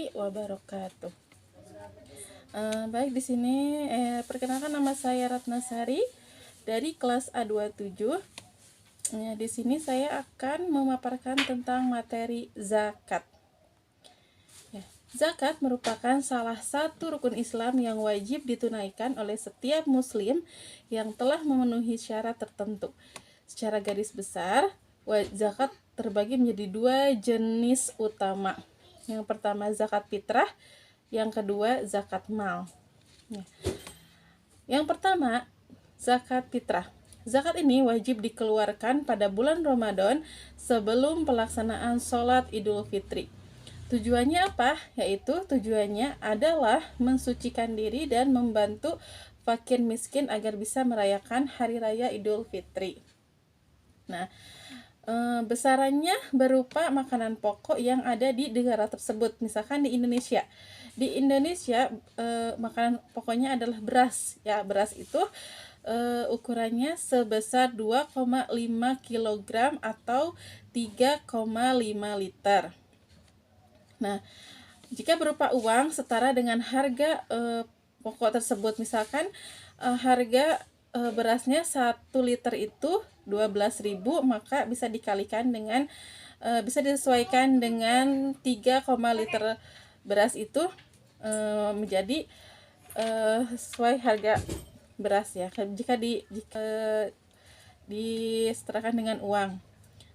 Wabarakatuh. Baik, di sini perkenalkan, nama saya Ratnasari dari kelas A27. Di sini saya akan memaparkan tentang materi zakat. Zakat merupakan salah satu rukun Islam yang wajib ditunaikan oleh setiap muslim yang telah memenuhi syarat tertentu. Secara garis besar, zakat terbagi menjadi dua jenis utama. Yang pertama zakat fitrah, yang kedua zakat mal. Yang pertama, zakat fitrah. Zakat ini wajib dikeluarkan pada bulan Ramadan sebelum pelaksanaan sholat Idul Fitri. Tujuannya apa? Yaitu tujuannya adalah mensucikan diri dan membantu fakir miskin agar bisa merayakan hari raya Idul Fitri. Nah, besarannya berupa makanan pokok yang ada di negara tersebut. Misalkan di Indonesia. Di Indonesia makanan pokoknya adalah beras. Ya, beras itu ukurannya sebesar 2,5 kg atau 3,5 liter. Nah, jika berupa uang setara dengan harga pokok tersebut, misalkan harga berasnya 1 liter itu 12.000, maka bisa dikalikan dengan bisa disesuaikan dengan 3, liter beras itu menjadi sesuai harga beras ya, jika disetarakan dengan uang.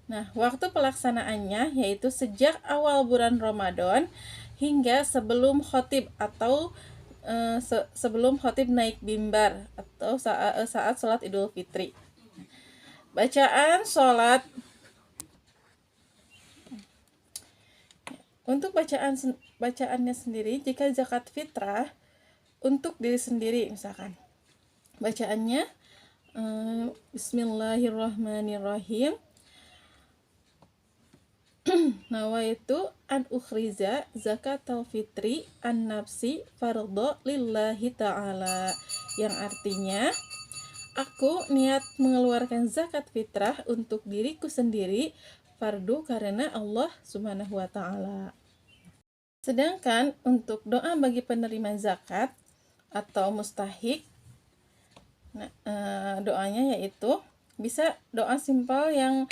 Nah, waktu pelaksanaannya yaitu sejak awal bulan Ramadan hingga sebelum khotib atau sebelum khotib naik mimbar atau saat sholat Idul Fitri. Bacaan sholat. Untuk bacaannya sendiri, jika zakat fitrah untuk diri sendiri, misalkan bacaannya Bismillahirrahmanirrahim. Nawaitu an ukhriza zakatal fitri an nafsi fardho lillahi ta'ala, yang artinya aku niat mengeluarkan zakat fitrah untuk diriku sendiri, fardu karena Allah Subhanahu wa ta'ala. Sedangkan untuk doa bagi penerima zakat atau mustahik, doanya yaitu bisa doa simpel yang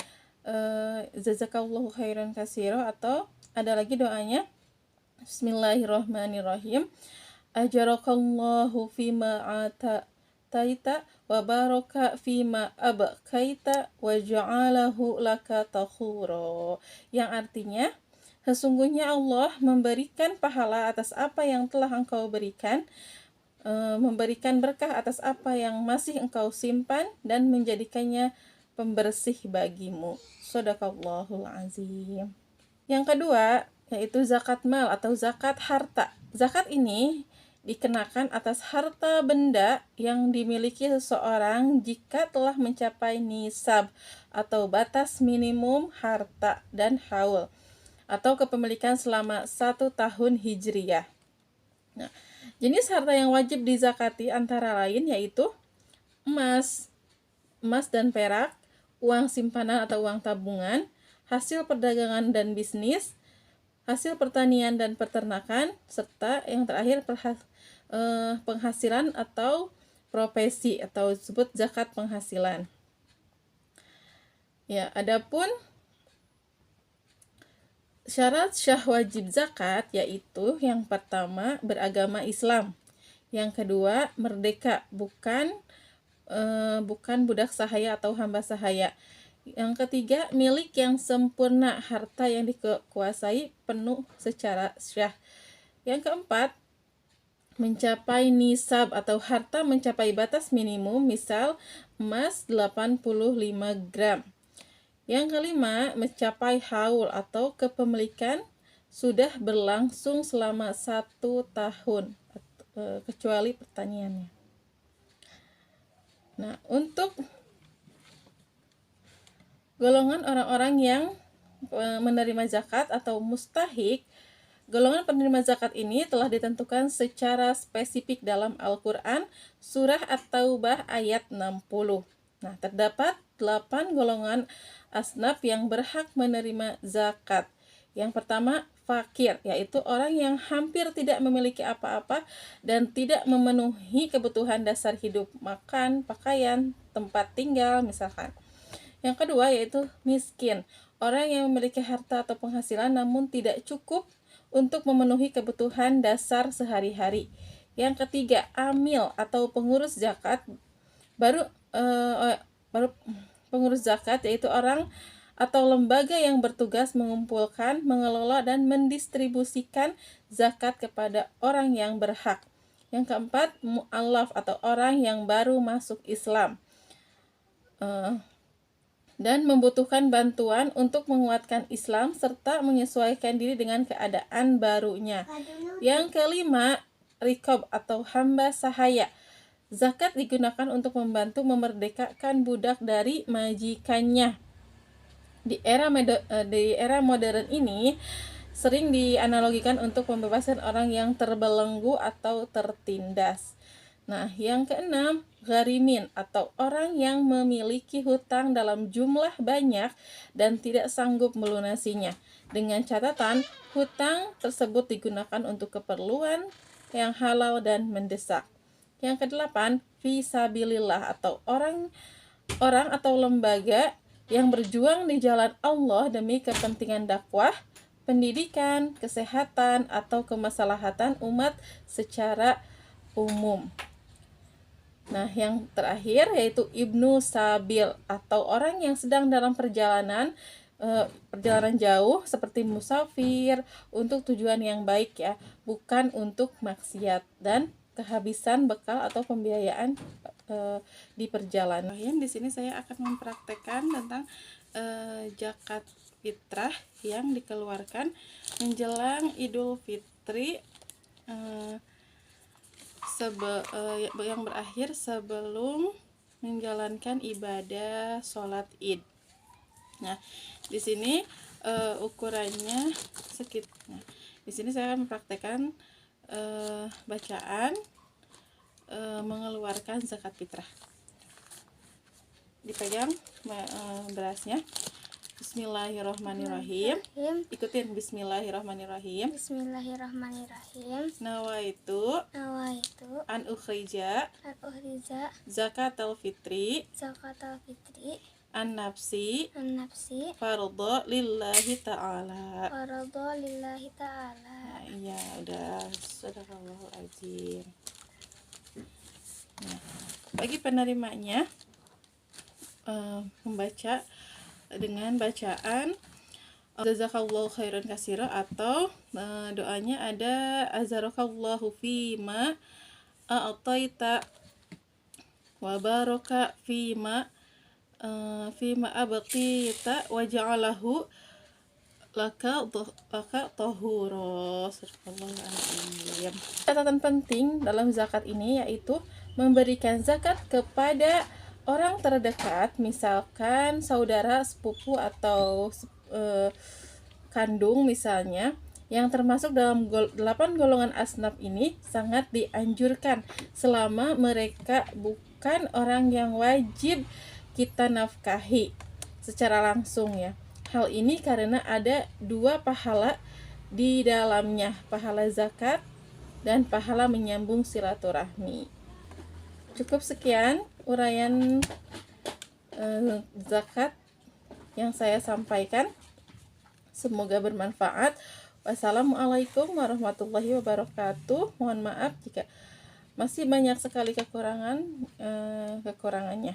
jazakallahu khairan katsiro, atau ada lagi doanya Bismillahirrahmanirrahim, ajarakallahu fima ataita wa baraka fima abqaita wa ja'alahu laka takhuro, yang artinya sesungguhnya Allah memberikan pahala atas apa yang telah engkau berikan, memberikan berkah atas apa yang masih engkau simpan, dan menjadikannya pembersih bagimu. Shadaqallahul azim. Yang kedua yaitu zakat mal atau zakat harta. Zakat ini dikenakan atas harta benda yang dimiliki seseorang jika telah mencapai nisab atau batas minimum harta dan haul atau kepemilikan selama 1 tahun hijriyah. Nah, jenis harta yang wajib dizakati antara lain yaitu emas dan perak, uang simpanan atau uang tabungan, hasil perdagangan dan bisnis, hasil pertanian dan peternakan, serta yang terakhir penghasilan atau profesi atau disebut zakat penghasilan. Ya, adapun syarat syah wajib zakat yaitu yang pertama beragama Islam, yang kedua merdeka, bukan budak sahaya atau hamba sahaya, yang ketiga milik yang sempurna, harta yang dikuasai penuh secara syah, yang keempat mencapai nisab atau harta mencapai batas minimum, misal emas 85 gram. Yang kelima, mencapai haul atau kepemilikan sudah berlangsung selama 1 tahun, kecuali pertaniannya. Nah, untuk golongan orang-orang yang menerima zakat atau mustahik, golongan penerima zakat ini telah ditentukan secara spesifik dalam Al-Quran, surah At-Taubah ayat 60. Nah, terdapat 8 golongan asnaf yang berhak menerima zakat. Yang pertama, fakir, yaitu orang yang hampir tidak memiliki apa-apa dan tidak memenuhi kebutuhan dasar hidup, makan, pakaian, tempat tinggal misalkan. Yang kedua yaitu miskin, orang yang memiliki harta atau penghasilan namun tidak cukup untuk memenuhi kebutuhan dasar sehari-hari. Yang ketiga, amil atau pengurus zakat. Baru pengurus zakat yaitu orang atau lembaga yang bertugas mengumpulkan, mengelola, dan mendistribusikan zakat kepada orang yang berhak. Yang keempat, mu'allaf atau orang yang baru masuk Islam dan membutuhkan bantuan untuk menguatkan Islam serta menyesuaikan diri dengan keadaan barunya. Yang kelima, rikob atau hamba sahaya. Zakat digunakan untuk membantu memerdekakan budak dari majikannya. Di era modern ini sering dianalogikan untuk membebaskan orang yang terbelenggu atau tertindas. Nah, yang keenam, gharimin atau orang yang memiliki hutang dalam jumlah banyak dan tidak sanggup melunasinya. Dengan catatan, hutang tersebut digunakan untuk keperluan yang halal dan mendesak. Yang kedelapan, fisabilillah atau orang atau lembaga yang berjuang di jalan Allah demi kepentingan dakwah, pendidikan, kesehatan, atau kemaslahatan umat secara umum. Nah, yang terakhir yaitu ibnu sabil atau orang yang sedang dalam perjalanan jauh seperti musafir untuk tujuan yang baik ya, bukan untuk maksiat dan kehabisan bekal atau pembiayaan di perjalanan. Di sini saya akan mempraktekkan tentang zakat fitrah yang dikeluarkan menjelang Idul Fitri yang berakhir sebelum menjalankan ibadah sholat Id. Nah, di sini ukurannya sekitar. Nah, di sini saya akan mempraktekkan bacaan mengeluarkan zakat fitrah. Dipegang berasnya. Bismillahirrahmanirrahim. Ikutin bismillahirrahmanirrahim. Bismillahirrahmanirrahim. Nawaitu an ukhrija zakatal fitri an nafsi fardhu lillahi ta'ala. Nah, iya udah, sadaqallahul azim. Nah, bagi penerimanya membaca dengan bacaan jazakallahu khairan katsira atau doanya ada azharakallahu fima a'taita wa baraka fima abqita wa ja'alahu laka tahura. Catatan penting dalam zakat ini yaitu memberikan zakat kepada orang terdekat, misalkan saudara, sepupu, atau kandung misalnya, yang termasuk dalam 8 golongan asnaf ini sangat dianjurkan selama mereka bukan orang yang wajib kita nafkahi secara langsung ya. Hal ini karena ada 2 pahala di dalamnya, pahala zakat dan pahala menyambung silaturahmi. Cukup sekian uraian zakat yang saya sampaikan. Semoga bermanfaat. Wassalamualaikum warahmatullahi wabarakatuh. Mohon maaf jika masih banyak sekali kekurangannya.